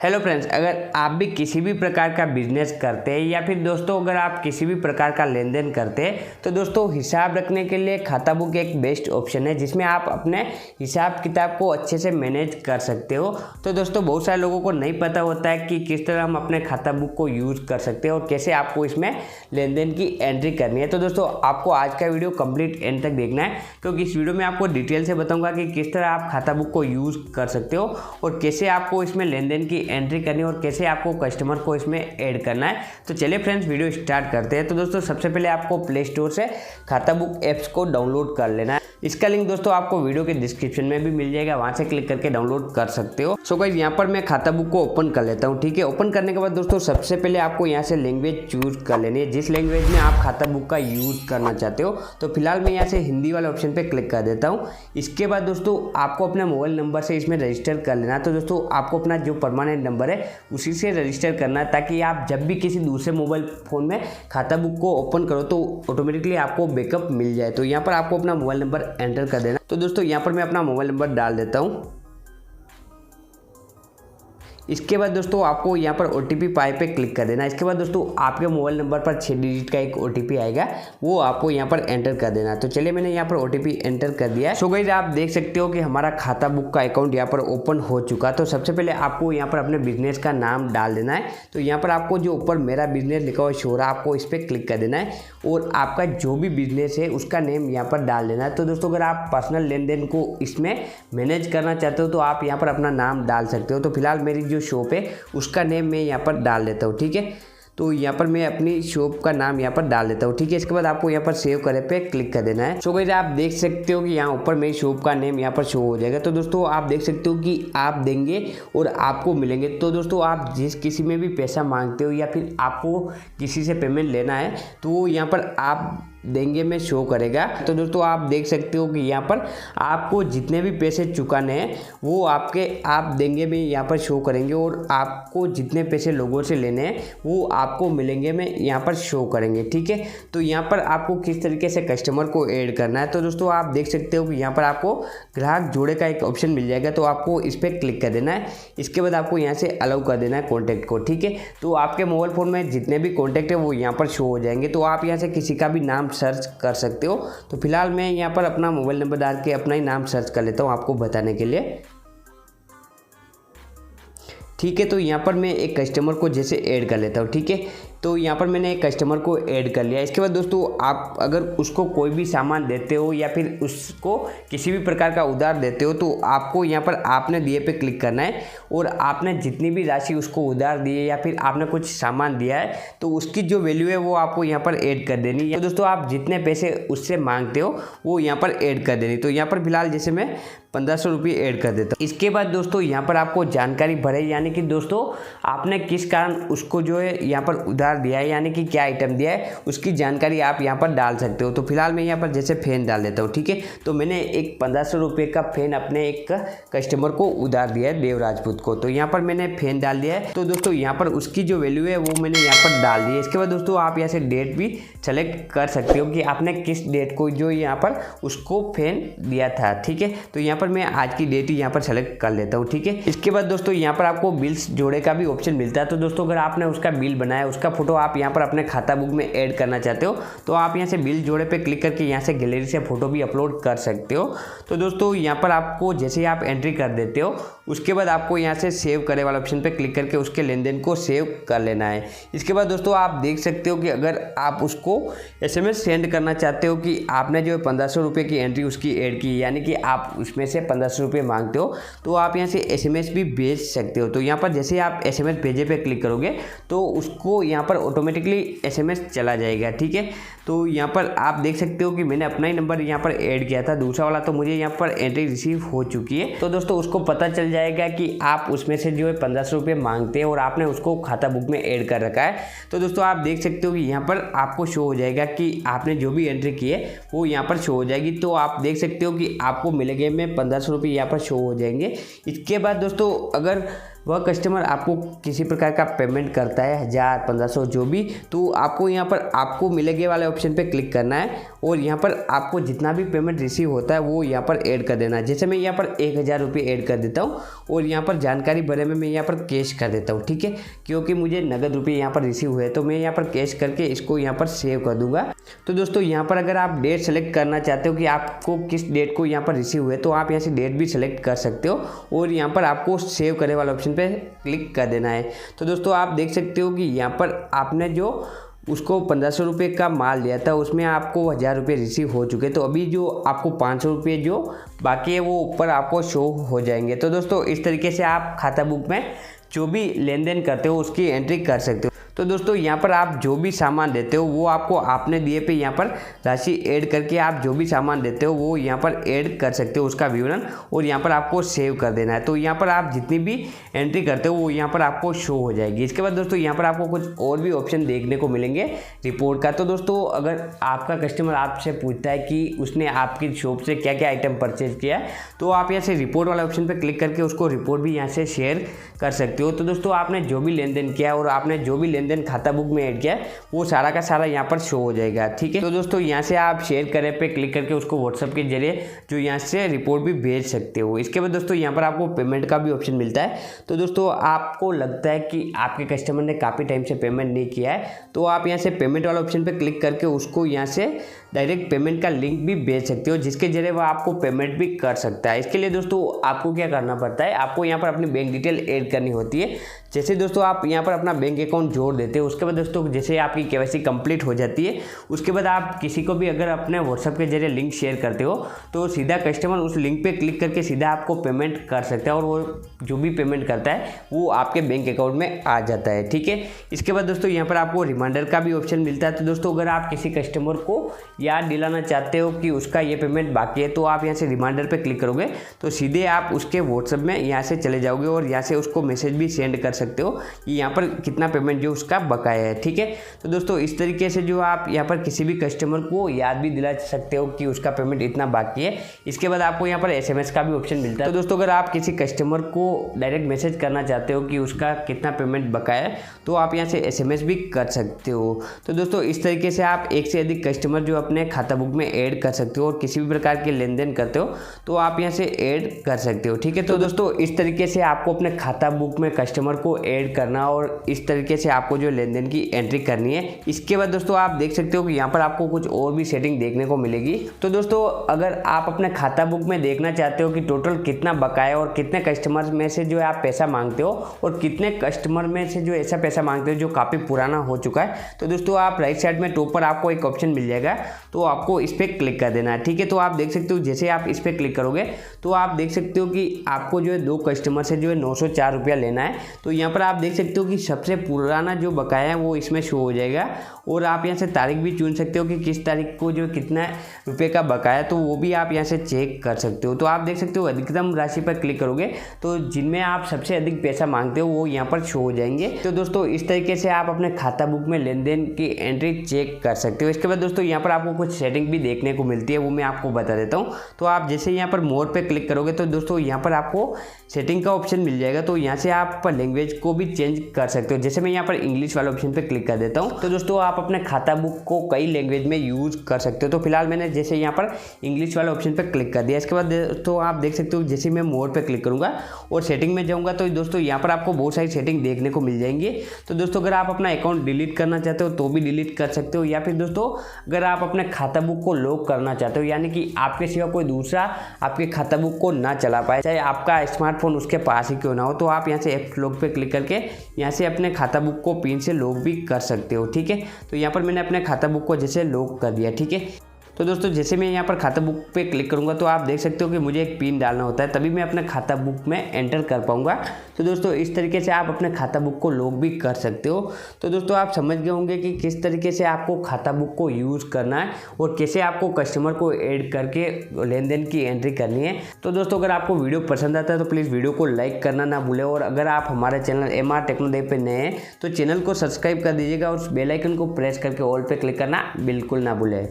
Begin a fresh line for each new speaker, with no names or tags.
Hello friends, अगर आप भी किसी भी प्रकार का बिजनेस करते हैं या फिर दोस्तों अगर आप किसी भी प्रकार का लेन देन करते हैं तो दोस्तों हिसाब रखने के लिए खाता बुक एक बेस्ट ऑप्शन है जिसमें आप अपने हिसाब किताब को अच्छे से मैनेज कर सकते हो। तो दोस्तों बहुत सारे लोगों को नहीं पता होता है कि किस तरह हम अपने खाता बुक को यूज़ कर सकते हैं और कैसे आपको इसमें लेन देन की एंट्री करनी है। तो दोस्तों आपको आज का वीडियो कंप्लीट एंड तक देखना है क्योंकि इस वीडियो में आपको डिटेल से बताऊँगा कि किस तरह आप खाता बुक को यूज़ कर सकते हो और कैसे आपको इसमें लेन देन की एंट्री करनी है और कैसे आपको कस्टमर को इसमें ऐड करना है। तो चलिए फ्रेंड्स वीडियो स्टार्ट करते हैं। तो दोस्तों सबसे पहले आपको प्ले स्टोर से खाता बुक ऐप्स को डाउनलोड कर लेना है। इसका लिंक दोस्तों आपको वीडियो के डिस्क्रिप्शन में भी मिल जाएगा, वहां से क्लिक करके डाउनलोड कर सकते हो। सो गाइस यहाँ पर मैं खाता बुक को ओपन कर लेता हूँ। ठीक है, ओपन करने के बाद दोस्तों सबसे पहले आपको यहाँ से लैंग्वेज चूज कर लेनी है, जिस लैंग्वेज में आप खाता बुक का यूज़ करना चाहते हो। तो फिलहाल मैं यहाँ से हिंदी वाले ऑप्शन पे क्लिक कर देता हूँ। इसके बाद दोस्तों आपको अपने मोबाइल नंबर से इसमें रजिस्टर कर लेना है। तो दोस्तों आपको अपना जो परमानेंट नंबर है उसी से रजिस्टर करना है ताकि आप जब भी किसी दूसरे मोबाइल फ़ोन में खाता बुक को ओपन करो तो ऑटोमेटिकली आपको बैकअप मिल जाए। तो यहाँ पर आपको अपना मोबाइल नंबर एंटर कर देना। तो दोस्तों यहाँ पर मैं अपना मोबाइल नंबर डाल देता हूँ। इसके बाद दोस्तों आपको यहाँ पर OTP पाई पे क्लिक कर देना। इसके बाद दोस्तों आपके मोबाइल नंबर पर 6 डिजिट का एक OTP आएगा, वो आपको यहाँ पर एंटर कर देना। तो चलिए मैंने यहाँ पर OTP एंटर कर दिया है। सो गाइस आप देख सकते हो कि हमारा खाता बुक का अकाउंट यहाँ पर ओपन हो चुका। तो सबसे पहले आपको यहाँ पर अपने बिजनेस का नाम डाल देना है। तो यहाँ पर आपको जो ऊपर मेरा बिजनेस लिखा हुआ शो रहा है आपको इस पर क्लिक कर देना है और आपका जो भी बिजनेस है उसका नेम यहाँ पर डाल देना है। तो दोस्तों अगर आप पर्सनल लेन देन को इसमें मैनेज करना चाहते हो तो आप यहाँ पर अपना नाम डाल सकते हो। तो फिलहाल मेरी जो शॉप है उसका नेम मैं यहाँ पर डाल देता हूँ। ठीक है, तो यहाँ पर मैं अपनी शॉप का नाम यहाँ पर डाल देता हूँ। ठीक है, इसके बाद आपको यहाँ पर सेव करे पे क्लिक कर देना है। सो गाइस आप देख सकते हो कि यहाँ ऊपर मेरी शॉप का नेम यहाँ पर शो हो जाएगा। तो दोस्तों आप देख सकते हो कि आप देंगे और आपको मिलेंगे। तो दोस्तों आप जिस किसी में भी पैसा मांगते हो या फिर आपको किसी से पेमेंट लेना है तो यहाँ पर आप देंगे में शो करेगा। तो दोस्तों आप देख सकते हो कि यहाँ पर आपको जितने भी पैसे चुकाने हैं वो आपके आप देंगे में यहाँ पर शो करेंगे और आपको जितने पैसे लोगों से लेने हैं वो आपको मिलेंगे में यहाँ पर शो करेंगे। ठीक है, तो यहाँ पर आपको किस तरीके से कस्टमर को ऐड करना है। तो दोस्तों आप देख सकते हो कि यहाँ पर आपको ग्राहक जोड़े का एक ऑप्शन मिल जाएगा, तो आपको इस पर क्लिक कर देना है। इसके बाद आपको यहाँ से अलाउ कर देना है कॉन्टैक्ट को। ठीक है, तो आपके मोबाइल फ़ोन में जितने भी कॉन्टैक्ट है वो यहाँ पर शो हो जाएंगे। तो आप यहाँ से किसी का भी नाम सर्च कर सकते हो। तो फिलहाल मैं यहाँ पर अपना मोबाइल नंबर डाल के अपना ही नाम सर्च कर लेता हूँ आपको बताने के लिए। ठीक है, तो यहाँ पर मैं एक कस्टमर को जैसे ऐड कर लेता हूँ। ठीक है, तो यहाँ पर मैंने एक कस्टमर को ऐड कर लिया। इसके बाद दोस्तों आप अगर उसको कोई भी सामान देते हो या फिर उसको किसी भी प्रकार का उधार देते हो तो आपको यहाँ पर आपने दिए पे क्लिक करना है और आपने जितनी भी राशि उसको उधार दी है या फिर आपने कुछ सामान दिया है तो उसकी जो वैल्यू है वो आपको यहाँ पर ऐड कर देनी है। तो दोस्तों आप जितने पैसे उससे मांगते हो वो यहाँ पर ऐड कर देनी। तो यहाँ पर फिलहाल जैसे मैं 1500 रुपये ऐड कर देता हूँ। इसके बाद दोस्तों यहाँ पर आपको जानकारी भरे, यानी कि दोस्तों आपने किस कारण उसको जो है यहाँ पर उधार दिया है, यानी कि क्या आइटम दिया है उसकी जानकारी आप यहाँ पर डाल सकते हो। तो फिलहाल मैं यहाँ पर जैसे फैन डाल देता हूँ। ठीक है, तो मैंने एक 1500 रुपये का फैन अपने एक कस्टमर को उधार दिया है, देव राजपूत को। तो यहाँ पर मैंने फैन डाल दिया है। तो दोस्तों यहाँ पर उसकी जो वैल्यू है वो मैंने यहाँ पर डाल दी है। इसके बाद दोस्तों आप यहाँ से डेट भी सेलेक्ट कर सकते हो कि आपने किस डेट को जो यहाँ पर उसको फैन दिया था। ठीक है, तो यहाँ पर मैं आज की डेट ही यहाँ पर सेलेक्ट कर लेता हूँ। ठीक है, इसके बाद दोस्तों यहाँ पर आपको बिल्स जोड़े का भी ऑप्शन मिलता है। तो दोस्तों अगर आपने उसका बिल बनाया उसका फोटो आप यहाँ पर अपने खाता बुक में ऐड करना चाहते हो तो आप यहाँ से बिल जोड़े पे क्लिक करके यहाँ से गैलरी से फोटो भी अपलोड कर सकते हो। तो दोस्तों यहाँ पर आपको जैसे ही आप एंट्री कर देते हो उसके बाद आपको यहाँ से सेव करे वाले ऑप्शन पे क्लिक करके उसके लेन देन को सेव कर लेना है। इसके बाद दोस्तों आप देख सकते हो कि अगर आप उसको SMS सेंड करना चाहते हो कि आपने जो 1500 रुपये की एंट्री उसकी ऐड की, यानी कि आप उसमें से 1500 रुपये मांगते हो तो आप यहाँ से SMS भी भेज सकते हो। तो यहाँ पर जैसे आप SMS भेजे पे क्लिक करोगे तो उसको यहाँ पर ऑटोमेटिकली SMS चला जाएगा। ठीक है, तो यहाँ पर आप देख सकते हो कि मैंने अपना ही नंबर यहाँ पर ऐड किया था, दूसरा वाला तो मुझे यहाँ पर एंट्री रिसीव हो चुकी है। तो दोस्तों उसको पता चल जाएगा कि आप उसमें से जो है 1500 रुपये मांगते हैं और आपने उसको खाता बुक में ऐड कर रखा है। तो दोस्तों आप देख सकते हो कि यहाँ पर आपको शो हो जाएगा कि आपने जो भी एंट्री की है वो यहाँ पर शो हो जाएगी। तो आप देख सकते हो कि आपको मिलेंगे में 1500 रुपये यहाँ पर शो हो जाएंगे। इसके बाद दोस्तों अगर वह कस्टमर आपको किसी प्रकार का पेमेंट करता है 1000, 1500 जो भी, तो आपको यहाँ पर आपको मिलेंगे वाले ऑप्शन पे क्लिक करना है और यहाँ पर आपको जितना भी पेमेंट रिसीव होता है वो यहाँ पर ऐड कर देना है। जैसे मैं यहाँ पर 1000 रुपये ऐड कर देता हूँ और यहाँ पर जानकारी भरे में मैं यहाँ पर कैश कर देता हूँ, ठीक है, क्योंकि मुझे नगद रुपये यहाँ पर रिसीव हुए तो मैं यहाँ पर कैश करके इसको यहाँ पर सेव कर दूंगा। तो दोस्तों यहाँ पर अगर आप डेट सेलेक्ट करना चाहते हो कि आपको किस डेट को यहाँ पर रिसीव हुए तो आप यहाँ से डेट भी सेलेक्ट कर सकते हो और यहाँ पर आपको सेव करने वाला ऑप्शन पे क्लिक कर देना है। तो दोस्तों आप देख सकते हो कि यहाँ पर आपने जो उसको 1500 रुपये का माल दिया था उसमें आपको 1000 रुपये रिसीव हो चुके, तो अभी जो आपको 500 रुपये जो बाकी है वो ऊपर आपको शो हो जाएंगे। तो दोस्तों इस तरीके से आप खाता बुक में जो भी लेन देन करते हो उसकी एंट्री कर सकते हो। तो दोस्तों यहाँ पर आप जो भी सामान देते हो वो आपको आपने दिए पे यहाँ पर राशि ऐड करके आप जो भी सामान देते हो वो यहाँ पर ऐड कर सकते हो उसका विवरण, और यहाँ पर आपको सेव कर देना है। तो यहाँ पर आप जितनी भी एंट्री करते हो वो यहाँ पर आपको शो हो जाएगी। इसके बाद दोस्तों यहाँ पर आपको कुछ और भी ऑप्शन देखने को मिलेंगे रिपोर्ट का। तो दोस्तों अगर आपका कस्टमर आपसे पूछता है कि उसने आपकी शॉप से क्या क्या आइटम परचेज किया है तो आप यहाँ से रिपोर्ट वाले ऑप्शन पर क्लिक करके उसको रिपोर्ट भी यहाँ से शेयर कर सकते हो। तो दोस्तों आपने जो भी लेन देन किया और आपने जो भी लेन देन खाता बुक में ऐड किया वो सारा का सारा यहाँ पर शो हो जाएगा, ठीक है। तो दोस्तों यहाँ से आप शेयर करें पे क्लिक करके उसको व्हाट्सएप के जरिए जो यहाँ से रिपोर्ट भी भेज सकते हो। इसके बाद दोस्तों यहाँ पर आपको पेमेंट का भी ऑप्शन मिलता है। तो दोस्तों आपको लगता है कि आपके कस्टमर ने काफ़ी टाइम से पेमेंट नहीं किया है तो आप यहाँ से पेमेंट वाला ऑप्शन पर क्लिक करके उसको यहाँ से डायरेक्ट पेमेंट का लिंक भी भेज सकते हो जिसके जरिए वो आपको पेमेंट भी कर सकता है। इसके लिए दोस्तों आपको क्या करना पड़ता है, आपको यहाँ पर अपनी बैंक डिटेल ऐड करनी होती है। जैसे दोस्तों आप यहाँ पर अपना बैंक अकाउंट जोड़ देते हो उसके बाद दोस्तों जैसे आपकी केवाईसी कंप्लीट हो जाती है उसके बाद आप किसी को भी अगर अपने व्हाट्सएप के जरिए लिंक शेयर करते हो तो सीधा कस्टमर उस लिंक पे क्लिक करके सीधा आपको पेमेंट कर सकता है और वो जो भी पेमेंट करता है वो आपके बैंक अकाउंट में आ जाता है, ठीक है। इसके बाद दोस्तों यहाँ पर आपको रिमाइंडर का भी ऑप्शन मिलता है। तो दोस्तों अगर आप किसी कस्टमर को याद दिलाना चाहते हो कि उसका ये पेमेंट बाकी है तो आप यहाँ से रिमाइंडर पे क्लिक करोगे तो सीधे आप उसके व्हाट्सएप में यहाँ से चले जाओगे और यहाँ से उसको मैसेज भी सेंड कर सकते हो कि यहाँ पर कितना पेमेंट जो उसका बकाया है, ठीक है। तो दोस्तों इस तरीके से जो आप यहाँ पर किसी भी कस्टमर को याद भी दिला सकते हो कि उसका पेमेंट इतना बाकी है। इसके बाद आपको यहाँ पर SMS का भी ऑप्शन मिलता है। तो दोस्तों अगर आप किसी कस्टमर को डायरेक्ट मैसेज करना चाहते हो कि उसका कितना पेमेंट बकाया है तो आप यहाँ से SMS भी कर सकते हो। तो दोस्तों इस तरीके से आप एक से अधिक कस्टमर जो अपने खाता बुक में ऐड कर सकते हो और किसी भी प्रकार के लेन देन करते हो तो आप यहाँ से ऐड कर सकते हो, ठीक है। तो दोस्तों इस तरीके से आपको अपने खाता बुक में कस्टमर को ऐड करना और इस तरीके से आपको जो लेन देन की एंट्री करनी है। इसके बाद दोस्तों आप देख सकते हो कि यहाँ पर आपको कुछ और भी सेटिंग देखने को मिलेगी। तो दोस्तों अगर आप अपने खाता बुक में देखना चाहते हो कि टोटल कितना बकाया और कितने कस्टमर में से जो है आप पैसा मांगते हो और कितने कस्टमर में से जो ऐसा पैसा मांगते हो जो काफ़ी पुराना हो चुका है, तो दोस्तों आप राइट साइड में टॉप पर आपको एक ऑप्शन मिल जाएगा तो आपको इस पर क्लिक कर देना है, ठीक है। तो आप देख सकते हो जैसे आप इस पर क्लिक करोगे तो आप देख सकते हो कि आपको जो है 2 कस्टमर से जो है 904 रुपया लेना है। तो यहाँ पर आप देख सकते हो कि सबसे पुराना जो बकाया है वो इसमें शो हो जाएगा और आप यहाँ से तारीख भी चुन सकते हो कि किस तारीख को जो कितना रुपये का बकाया तो वो भी आप यहाँ से चेक कर सकते हो। तो आप देख सकते हो अधिकतम राशि पर क्लिक करोगे तो जिनमें आप सबसे अधिक पैसा मांगते हो वो यहाँ पर शो हो जाएंगे। तो दोस्तों इस तरीके से आप अपने खाता बुक में लेन देन की एंट्री चेक कर सकते हो। इसके बाद दोस्तों यहाँ पर आपको कुछ सेटिंग भी देखने को मिलती है वो मैं आपको बता देता हूँ। तो आप जैसे यहाँ पर मोर पे क्लिक करोगे तो दोस्तों यहाँ पर आपको सेटिंग का ऑप्शन मिल जाएगा। तो यहाँ से आप लैंग्वेज को भी चेंज कर सकते हो। जैसे मैं यहाँ पर इंग्लिश वाले ऑप्शन पे क्लिक कर देता हूँ तो दोस्तों आप अपने खाता बुक को कई लैंग्वेज में यूज़ कर सकते हो। तो फिलहाल मैंने जैसे यहाँ पर इंग्लिश वाले ऑप्शन पे क्लिक कर दिया। इसके बाद दोस्तों आप देख सकते हो जैसे मैं मोर पे क्लिक करूँगा और सेटिंग में जाऊँगा तो दोस्तों यहाँ पर आपको बहुत सारी सेटिंग देखने को मिल जाएंगी। तो दोस्तों अगर आप अपना अकाउंट डिलीट करना चाहते हो तो भी डिलीट कर सकते हो, या फिर दोस्तों अगर आप अपने खाता बुक को लॉक करना चाहते हो यानी कि आपके सिवा कोई दूसरा आपके खाता बुक को ना चला पाए, चाहे आपका स्मार्टफोन उसके पास ही क्यों ना हो, तो आप यहाँ से ऐप लॉक पे क्लिक करके यहाँ से अपने खाता बुक को पिन से लॉक भी कर सकते हो, ठीक है। तो यहाँ पर मैंने अपने खाता बुक को जैसे लॉक कर दिया, ठीक है। तो दोस्तों जैसे मैं यहाँ पर खाता बुक पे क्लिक करूँगा तो आप देख सकते हो कि मुझे एक पिन डालना होता है तभी मैं अपने खाता बुक में एंटर कर पाऊँगा। तो दोस्तों इस तरीके से आप अपने खाता बुक को लॉक भी कर सकते हो। तो दोस्तों आप समझ गए होंगे कि किस तरीके से आपको खाता बुक को यूज़ करना है और कैसे आपको कस्टमर को ऐड करके लेन देन की एंट्री करनी है। तो दोस्तों अगर आपको वीडियो पसंद आता है तो प्लीज़ वीडियो को लाइक करना ना भूलें, और अगर आप हमारे चैनल MR टेक्नोडेव पे नए हैं तो चैनल को सब्सक्राइब कर दीजिएगा और उस बेल आइकन को प्रेस करके ऑल पे क्लिक करना बिल्कुल ना भूलें।